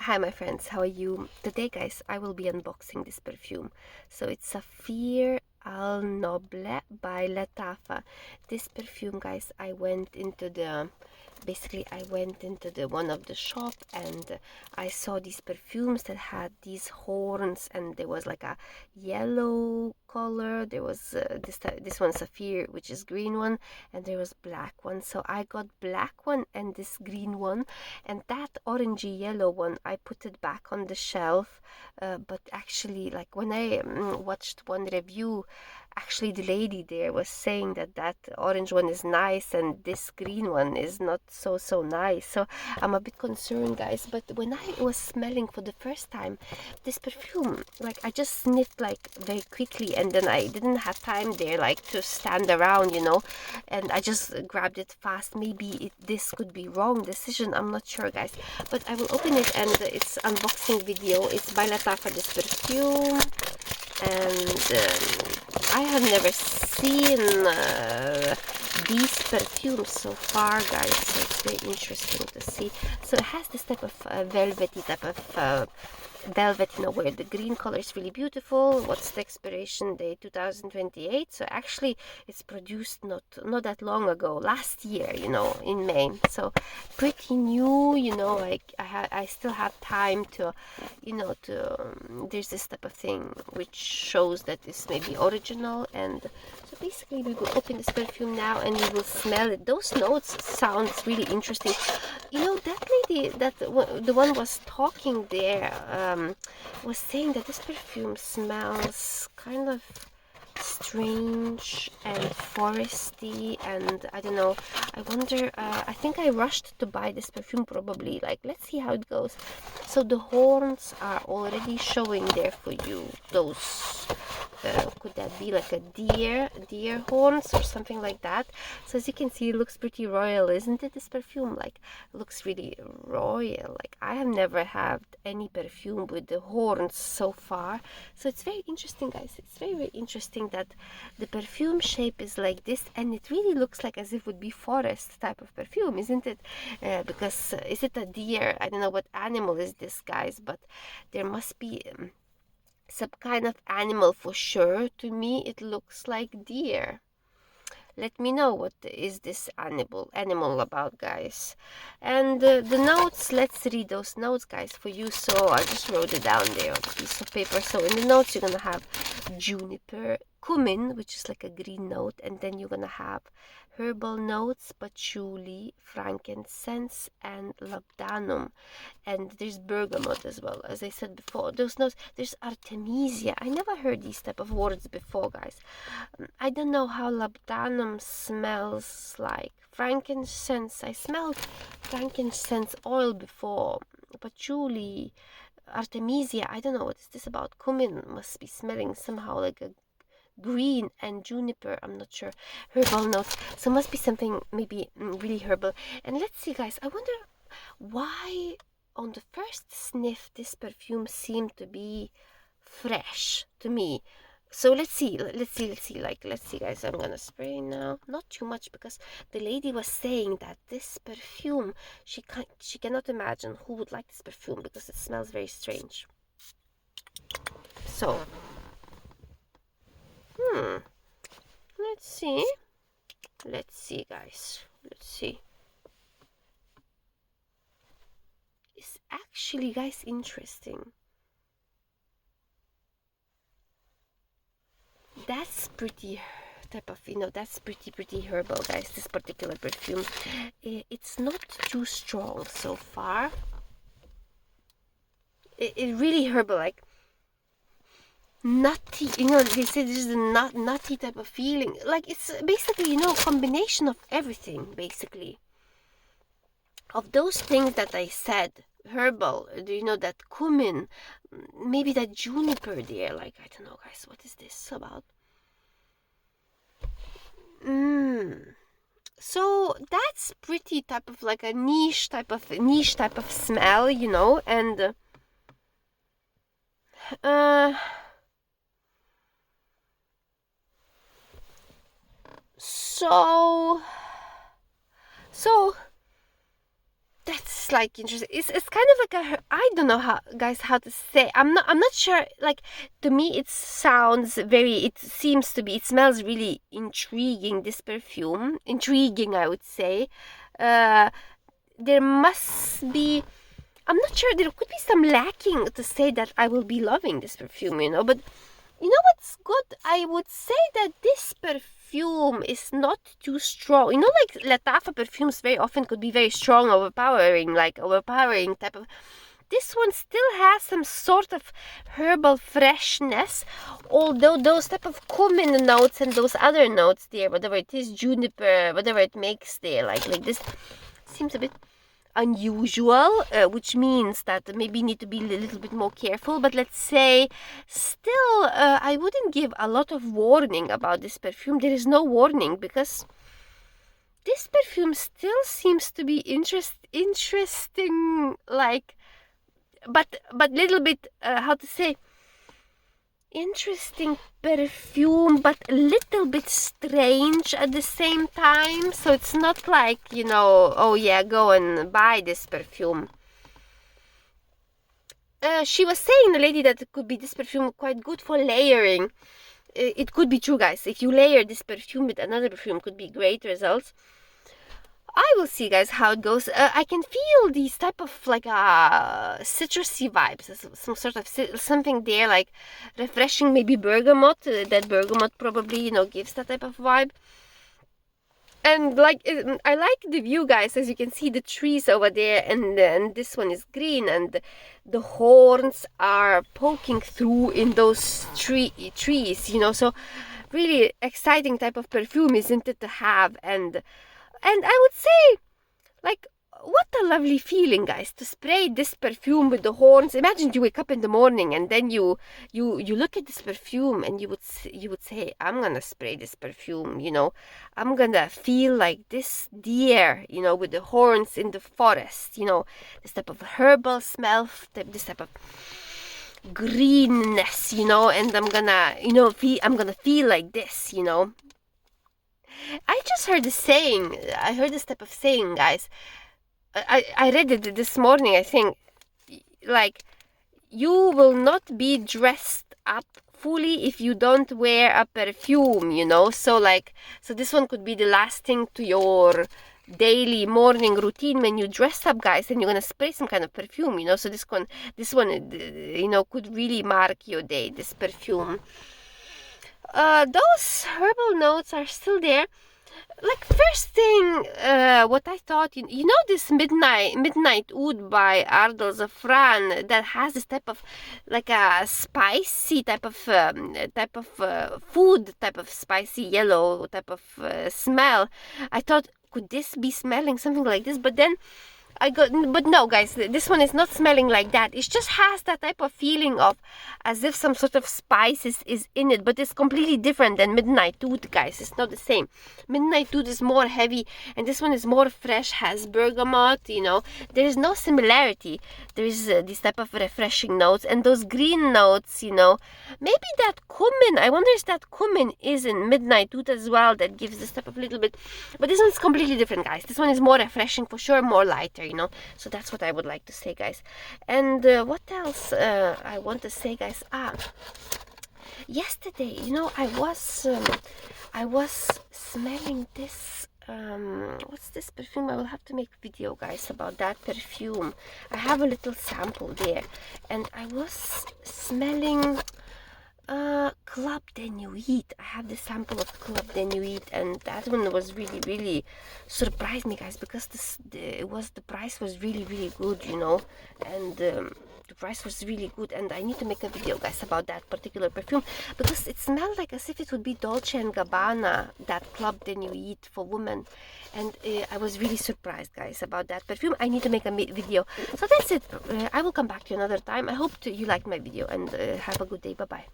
Hi my friends, how are you? Today guys, I will be unboxing this perfume. So it's Saphir Al Noble by Lattafa. This perfume guys, I went into the one of the shop and I saw these perfumes that had these horns, and there was like a yellow color. There was this one Saphir, which is green one, and there was black one. So I got black one and this green one, and that orangey yellow one I put it back on the shelf. But actually, like when I watched one review, actually the lady there was saying that that orange one is nice and this green one is not so nice. So I'm a bit concerned guys. But when I was smelling for the first time this perfume, like I just sniffed like very quickly, and then I didn't have time there like to stand around, and I just grabbed it fast. Maybe this could be wrong decision, I'm not sure guys, but I will open it, and it's unboxing video. It's by Lattafa, this perfume, and I have never seen these perfumes so far guys, so it's very interesting to see. So it has this type of velvety type of velvet, where the green color is really beautiful. What's the expiration date? 2028. So actually it's produced not that long ago, last year, in May. So pretty new, like I still have time to, there's this type of thing which shows that this may be original. And so basically we will open this perfume now and we will smell it. Those notes sounds really interesting. That lady, the one was talking there, was saying that this perfume smells kind of strange and foresty, and I don't know. I wonder, I think I rushed to buy this perfume probably. Like, let's see how it goes. So the horns are already showing there for you. Those could that be like a deer horns or something like that? So as you can see, it looks pretty royal, isn't it? This perfume like looks really royal. Like I have never had any perfume with the horns so far. So it's very interesting guys. It's very interesting that the perfume shape is like this, and it really looks like as if it would be forest type of perfume, isn't it? Because is it a deer? I don't know what animal is this guys, but there must be some kind of animal for sure. To me it looks like deer. Let me know what is this animal about guys. And the notes, let's read those notes guys for you. So I just wrote it down there on a piece of paper. So in the notes you're gonna have juniper, cumin, which is like a green note, and then you're gonna have herbal notes, patchouli, frankincense, and labdanum, and there's bergamot as well. As I said before, those notes, there's artemisia. I never heard these type of words before guys. I don't know how labdanum smells like. Frankincense, I smelled frankincense oil before. Patchouli, artemisia, I don't know what is this about. Cumin must be smelling somehow like a green, and juniper, I'm not sure. Herbal notes, so must be something maybe really herbal. And let's see guys, I wonder why on the first sniff this perfume seemed to be fresh to me. So let's see guys. I'm gonna spray now, not too much, because the lady was saying that this perfume, she cannot imagine who would like this perfume because it smells very strange. So let's see guys, let's see. It's actually guys interesting. That's pretty type of, that's pretty herbal guys, this particular perfume. It's not too strong so far. It really herbal, like nutty, they say this is a nutty type of feeling. Like it's basically, combination of everything, basically, of those things that I said. Herbal, that cumin, maybe that juniper there. Like I don't know guys, what is this about? So that's pretty type of like a niche type of smell, and so that's like interesting. It's kind of like a, I don't know how, guys, how to say. I'm not sure. Like, to me, it sounds very. It seems to be. It smells really intriguing. This perfume, intriguing, I would say. There must be. I'm not sure. There could be some lacking to say that I will be loving this perfume, you know. But you know what's good? I would say that this perfume is not too strong. You know, like Lattafa perfumes very often could be very strong, overpowering, like overpowering type of. This one still has some sort of herbal freshness, although those type of cumin notes and those other notes there, whatever it is, juniper, whatever it makes there, like this, seems a bit unusual, which means that maybe need to be a little bit more careful. But let's say still I wouldn't give a lot of warning about this perfume. There is no warning because this perfume still seems to be interesting, like, but little bit how to say, interesting perfume, but a little bit strange at the same time. So it's not like, you know, oh yeah, go and buy this perfume. She was saying, the lady, that it could be this perfume quite good for layering. It could be true, guys. If you layer this perfume with another perfume, could be great results. I will see, guys, how it goes. I can feel these type of like citrusy vibes, some sort of something there, like refreshing, maybe bergamot. That bergamot probably, you know, gives that type of vibe. And like, I like the view, guys. As you can see, the trees over there, and this one is green, and the horns are poking through in those trees, you know. So really exciting type of perfume, isn't it, to have? And I would say, like, what a lovely feeling, guys, to spray this perfume with the horns. Imagine you wake up in the morning and then you look at this perfume and you would say, I'm gonna spray this perfume, you know. I'm gonna feel like this deer, you know, with the horns in the forest, you know, this type of herbal smell, this type of greenness, you know, and I'm gonna, you know, feel like this, you know. I just heard this saying. I heard this type of saying, guys. I read it this morning, I think. Like, you will not be dressed up fully if you don't wear a perfume, you know. So like, so this one could be the last thing to your daily morning routine when you dress up, guys, and you're gonna spray some kind of perfume, you know. So this one, you know, could really mark your day. This perfume. Those herbal notes are still there. Like, first thing, what I thought, you know, this midnight oud by Ardal Zafran, that has this type of, like, a spicy type of food, type of spicy yellow type of smell. I thought, could this be smelling something like this? But then but no, guys, this one is not smelling like that. It just has that type of feeling of as if some sort of spice is in it, but it's completely different than Midnight Oud, guys. It's not the same. Midnight Oud is more heavy, and this one is more fresh, has bergamot, you know. There is no similarity. There is this type of refreshing notes, and those green notes, you know. Maybe that cumin, I wonder if that cumin is in Midnight Oud as well, that gives this type of little bit. But this one's completely different, guys. This one is more refreshing for sure, more lighter, you know. So that's what I would like to say, guys. And what else I want to say, guys? Yesterday, you know, I was smelling this what's this perfume? I will have to make a video, guys, about that perfume. I have a little sample there, and I was smelling Club de Nuit. I have the sample of Club de Nuit, and that one was really surprised me, guys, because the price was really good, you know, and the price was really good, and I need to make a video, guys, about that particular perfume, because it smelled like as if it would be Dolce & Gabbana, that Club de Nuit for women, and I was really surprised, guys, about that perfume. I need to make a video. So that's it. I will come back to you another time. I hope you liked my video, and have a good day. Bye bye.